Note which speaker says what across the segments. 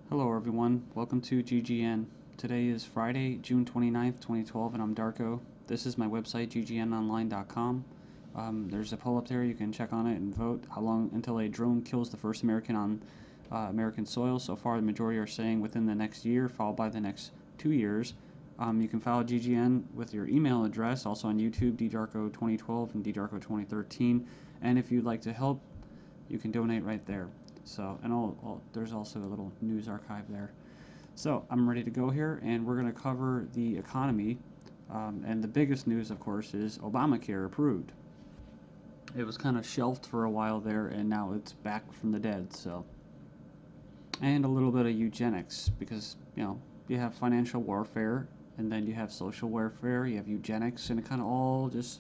Speaker 1: Hello everyone, welcome to GGN. Today is Friday, June 29th, 2012, and I'm Darko. This is my website, ggnonline.com. There's a poll up there, you can check on it and vote how long until a drone kills the first American on American soil. So far, the majority are saying within the next year, followed by the next 2 years. You can follow GGN with your email address, also on YouTube, ddarko2012 and ddarko2013. And if you'd like to help, you can donate right there. So, and there's also a little news archive there. So, I'm ready to go here, and we're going to cover the economy. And the biggest news, of course, is Obamacare approved. It was kind of shelved for a while there, and now it's back from the dead. So, and a little bit of eugenics, because you have financial warfare, and then you have social warfare, you have eugenics, and it kind of all just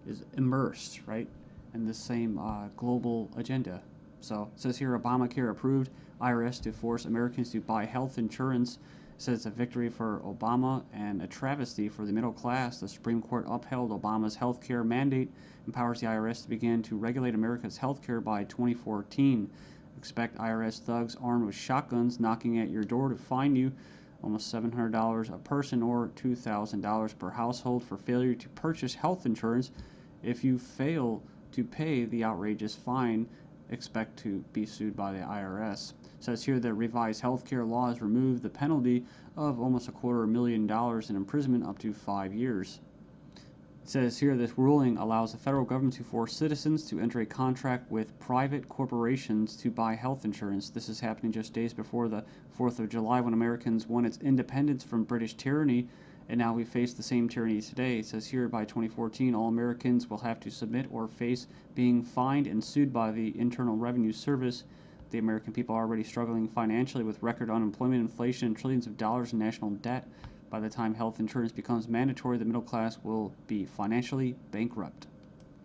Speaker 1: is immersed, right, in the same global agenda. So it says here, Obamacare approved, IRS to force Americans to buy health insurance. It says it's a victory for Obama and a travesty for the middle class. The Supreme Court upheld Obama's health care mandate, empowers the IRS to begin to regulate America's health care by 2014. Expect IRS thugs armed with shotguns knocking at your door to fine you almost $700 a person or $2,000 per household for failure to purchase health insurance. If you fail to pay the outrageous fine, expect to be sued by the IRS. It says here that revised healthcare laws remove the penalty of almost $250,000 in imprisonment up to 5 years. It says here this ruling allows the federal government to force citizens to enter a contract with private corporations to buy health insurance. This is happening just days before the 4th of July, when Americans won its independence from British tyranny, and now we face the same tyranny today. It says here by 2014, all Americans will have to submit or face being fined and sued by the Internal Revenue Service. The American people are already struggling financially with record unemployment, inflation, and trillions of dollars in national debt. By the time health insurance becomes mandatory, the middle class will be financially bankrupt.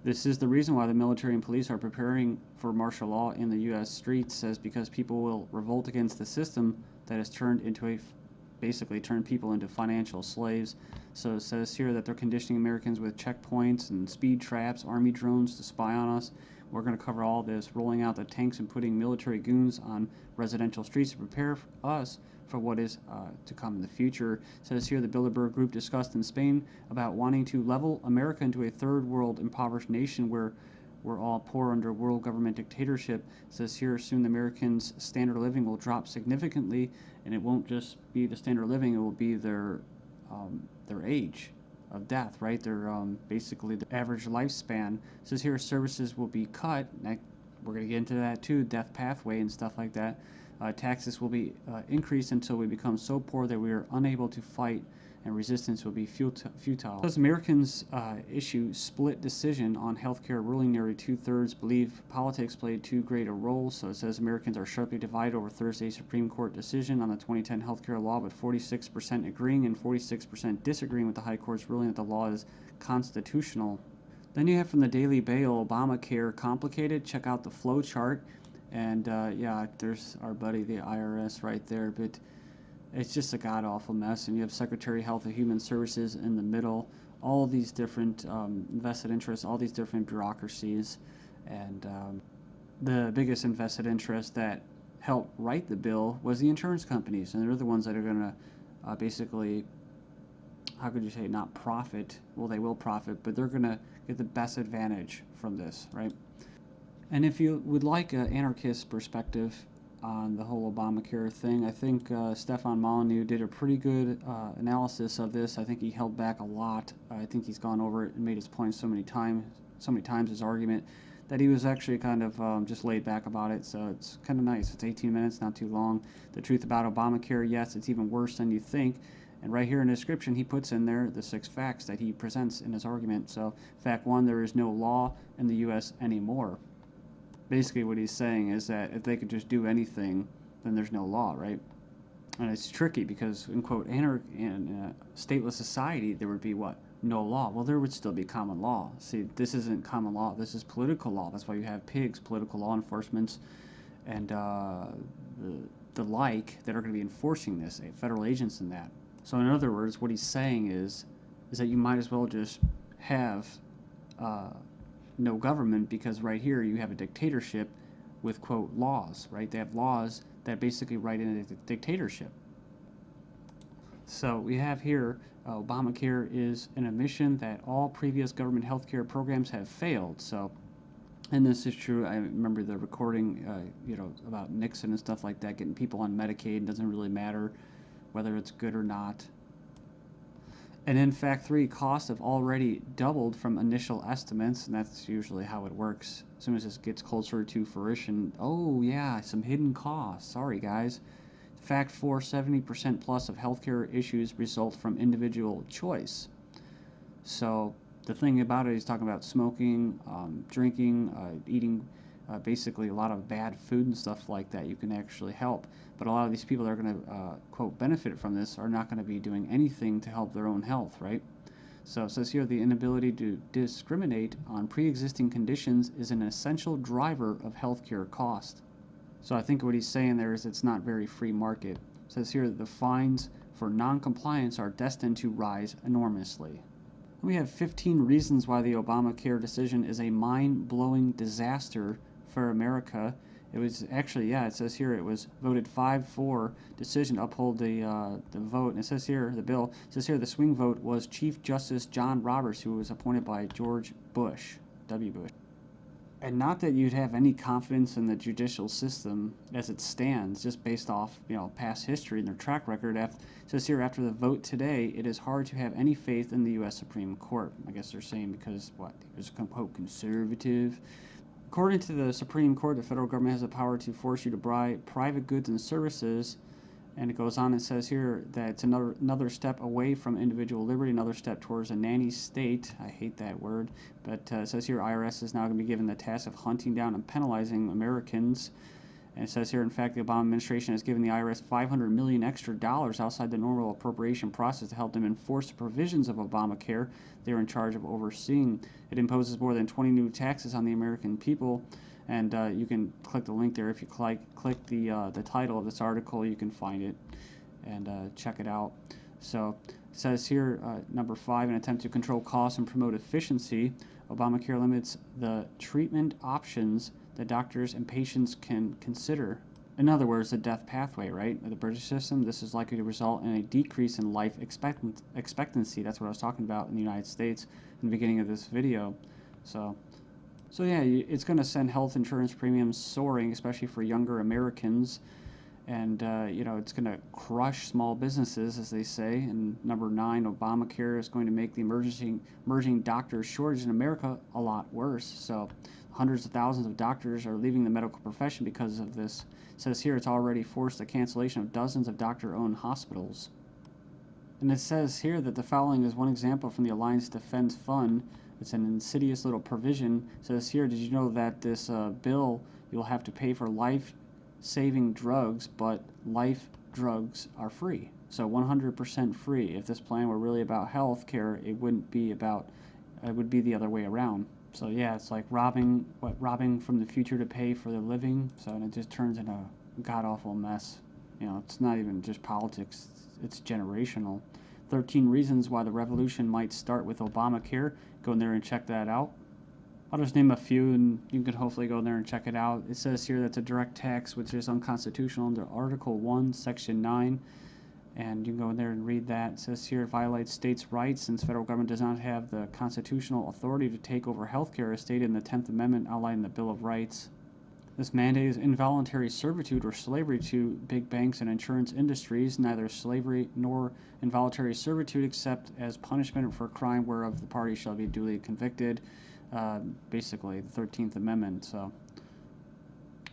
Speaker 1: This is the reason why the military and police are preparing for martial law in the U.S. streets, says because people will revolt against the system that has basically turned people into financial slaves. So it says here that they're conditioning Americans with checkpoints and speed traps, army drones to spy on us. We're going to cover all this, rolling out the tanks and putting military goons on residential streets to prepare us for what is to come in the future. It says here the Bilderberg Group discussed in Spain about wanting to level America into a third world impoverished nation where we're all poor under world government dictatorship. It says here soon the Americans' standard of living will drop significantly, and it won't just be the standard of living, it will be their age of death, right? Their basically the average lifespan. It says here services will be cut. We're going to get into that too, death pathway and stuff like that. Taxes will be increased until we become so poor that we are unable to fight, and resistance will be futile. As Americans issue split decision on healthcare ruling, nearly 2/3 believe politics played too great a role. So it says Americans are sharply divided over Thursday's Supreme Court decision on the 2010 healthcare law, with 46% agreeing and 46% disagreeing with the High Court's ruling that the law is constitutional. Then you have from the Daily Bail, Obamacare complicated. Check out the flow chart. And yeah, there's our buddy, the IRS, right there. But it's just a god-awful mess. And you have Secretary of Health and Human Services in the middle. All these different vested interests, all these different bureaucracies. And the biggest invested interest that helped write the bill was the insurance companies. And they're the ones that are going to basically, how could you say, not profit. Well, they will profit, but they're going to get the best advantage from this, right? And if you would like an anarchist perspective on the whole Obamacare thing, I think Stefan Molyneux did a pretty good analysis of this. I think he held back a lot. I think he's gone over it and made his point so many times, his argument, that he was actually kind of just laid back about it. So it's kind of nice. It's 18 minutes, not too long. The truth about Obamacare, yes, it's even worse than you think. And right here in the description, he puts in there the 6 facts that he presents in his argument. So fact 1, there is no law in the U.S. anymore. Basically what he's saying is that if they could just do anything, then there's no law, right? And it's tricky because, in quote, in a stateless society, there would be what? No law. Well, there would still be common law. See, this isn't common law. This is political law. That's why you have pigs, political law enforcement, and the like that are going to be enforcing this, federal agents and that. So in other words, what he's saying is that you might as well just have no government, because right here you have a dictatorship with, quote, laws, right? They have laws that basically write in a dictatorship. So we have here Obamacare is an admission that all previous government health care programs have failed. So, and this is true. I remember the recording, about Nixon and stuff like that, getting people on Medicaid. It doesn't really matter whether it's good or not. And in fact, costs have already doubled from initial estimates, and that's usually how it works. As soon as this gets closer to fruition, oh yeah, some hidden costs. Sorry, guys. Fact 4, 70% plus of healthcare issues result from individual choice. So the thing about it, he's talking about smoking, drinking, eating basically a lot of bad food and stuff like that. You can actually help. But a lot of these people that are going to, quote, benefit from this are not going to be doing anything to help their own health, right? So it says here the inability to discriminate on pre-existing conditions is an essential driver of healthcare cost. So I think what he's saying there is it's not very free market. It says here that the fines for non-compliance are destined to rise enormously. We have 15 reasons why the Obamacare decision is a mind-blowing disaster for America. It was actually, it says here it was voted 5-4 decision to uphold the vote. And it says here, the bill, it says here the swing vote was Chief Justice John Roberts, who was appointed by George Bush, W. Bush. And not that you'd have any confidence in the judicial system as it stands, just based off past history and their track record. It says here, after the vote today, it is hard to have any faith in the U.S. Supreme Court. I guess they're saying because he was quote conservative. According to the Supreme Court, the federal government has the power to force you to buy private goods and services. And it goes on and says here that it's another step away from individual liberty, another step towards a nanny state. I hate that word. But it says here IRS is now going to be given the task of hunting down and penalizing Americans. And it says here, in fact, the Obama administration has given the IRS $500 million extra outside the normal appropriation process to help them enforce the provisions of Obamacare they're in charge of overseeing. It imposes more than 20 new taxes on the American people. And you can click the link there. If you click the title of this article, you can find it and check it out. So it says here, number 5, an attempt to control costs and promote efficiency. Obamacare limits the treatment options that doctors and patients can consider. In other words, the death pathway, right? The British system, this is likely to result in a decrease in life expectancy. That's what I was talking about in the United States in the beginning of this video. So yeah, it's going to send health insurance premiums soaring, especially for younger Americans. And, it's going to crush small businesses, as they say. And number 9, Obamacare is going to make the emerging doctor shortage in America a lot worse. So hundreds of thousands of doctors are leaving the medical profession because of this. It says here it's already forced the cancellation of dozens of doctor-owned hospitals. And it says here that the following is one example from the Alliance Defense Fund. It's an insidious little provision. It says here, did you know that this bill, you'll have to pay for life-saving drugs, but life drugs are free. So 100% free. If this plan were really about health care, it wouldn't be about, it would be the other way around. So yeah, it's like robbing from the future to pay for the living. So and it just turns into a god-awful mess. It's not even just politics, it's generational. 13 reasons why the revolution might start with Obamacare. Go in there and check that out. I'll just name a few and you can hopefully go in there and check it out. It says here that's a direct tax which is unconstitutional under Article 1, Section 9. And you can go in there and read that. It says here it violates states' rights since federal government does not have the constitutional authority to take over healthcare as stated in the 10th Amendment outlined in the Bill of Rights. This mandate is involuntary servitude or slavery to big banks and insurance industries, neither slavery nor involuntary servitude except as punishment for a crime whereof the party shall be duly convicted. Basically, the 13th Amendment.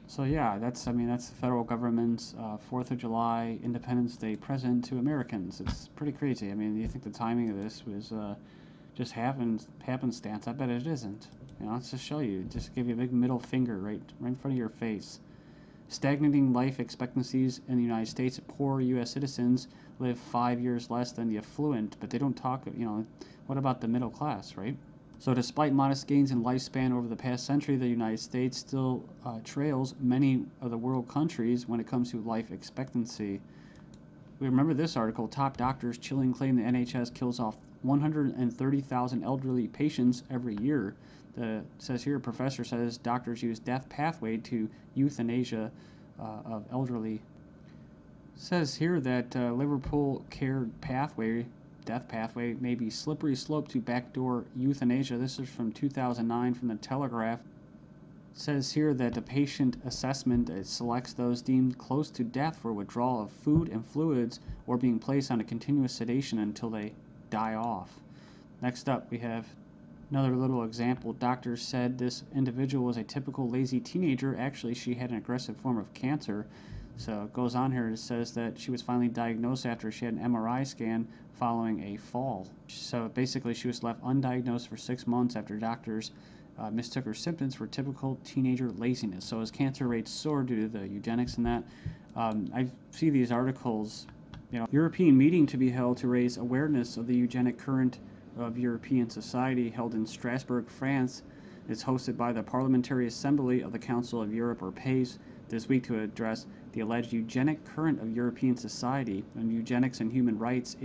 Speaker 1: So yeah, that's the federal government's 4th of July Independence Day present to Americans. It's pretty crazy. I mean, you think the timing of this was just happenstance? I bet it isn't. Let's just show you. Just give you a big middle finger right in front of your face. Stagnating life expectancies in the United States. Poor U.S. citizens live 5 years less than the affluent, but they don't talk, what about the middle class, right? So despite modest gains in lifespan over the past century, the United States still trails many of the world countries when it comes to life expectancy. We remember this article, top doctors chilling claim the NHS kills off 130,000 elderly patients every year. It says here, a professor says doctors use death pathway to euthanasia of elderly. Says here that Liverpool care pathway, death pathway, may be slippery slope to backdoor euthanasia. This is from 2009 from the Telegraph. Says here that the patient assessment selects those deemed close to death for withdrawal of food and fluids or being placed on a continuous sedation until they die off. Next up, we have another little example. Doctors said this individual was a typical lazy teenager. Actually, she had an aggressive form of cancer. So it goes on here. It says that she was finally diagnosed after she had an MRI scan following a fall. So basically, she was left undiagnosed for 6 months after doctors mistook her symptoms for typical teenager laziness. So as cancer rates soar due to the eugenics and that, I see these articles. European meeting to be held to raise awareness of the eugenic current of European society held in Strasbourg, France. It's hosted by the Parliamentary Assembly of the Council of Europe, or PACE, this week to address the alleged eugenic current of European society and eugenics and human rights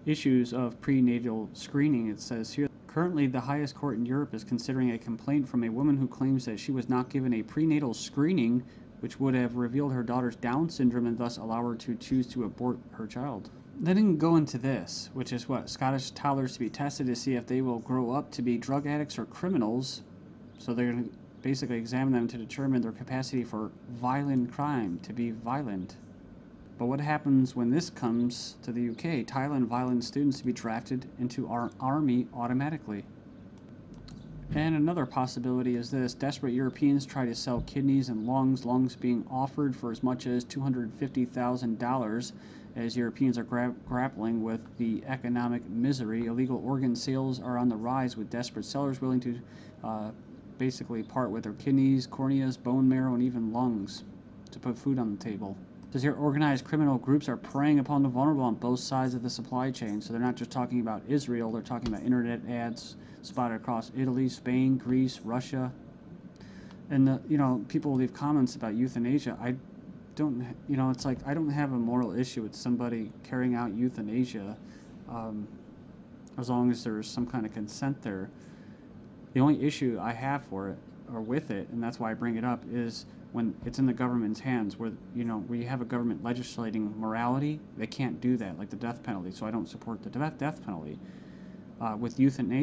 Speaker 1: issues of prenatal screening. It says here, currently the highest court in Europe is considering a complaint from a woman who claims that she was not given a prenatal screening which would have revealed her daughter's Down syndrome and thus allow her to choose to abort her child. They didn't go into this, which is what? Scottish toddlers to be tested to see if they will grow up to be drug addicts or criminals. So they're going to basically examine them to determine their capacity for violent crime, to be violent. But what happens when this comes to the UK? Thailand violent students to be drafted into our army automatically. And another possibility is this. Desperate Europeans try to sell kidneys and lungs being offered for as much as $250,000 as Europeans are grappling with the economic misery. Illegal organ sales are on the rise with desperate sellers willing to basically part with their kidneys, corneas, bone marrow, and even lungs to put food on the table. Says here, organized criminal groups are preying upon the vulnerable on both sides of the supply chain. So they're not just talking about Israel, they're talking about internet ads spotted across Italy, Spain, Greece, Russia. And people leave comments about euthanasia. I don't, it's like I don't have a moral issue with somebody carrying out euthanasia, as long as there's some kind of consent there. The only issue I have for it, or with it, and that's why I bring it up, is when it's in the government's hands, where we have a government legislating morality. They can't do that, like the death penalty. So I don't support the death penalty. With euthanasia,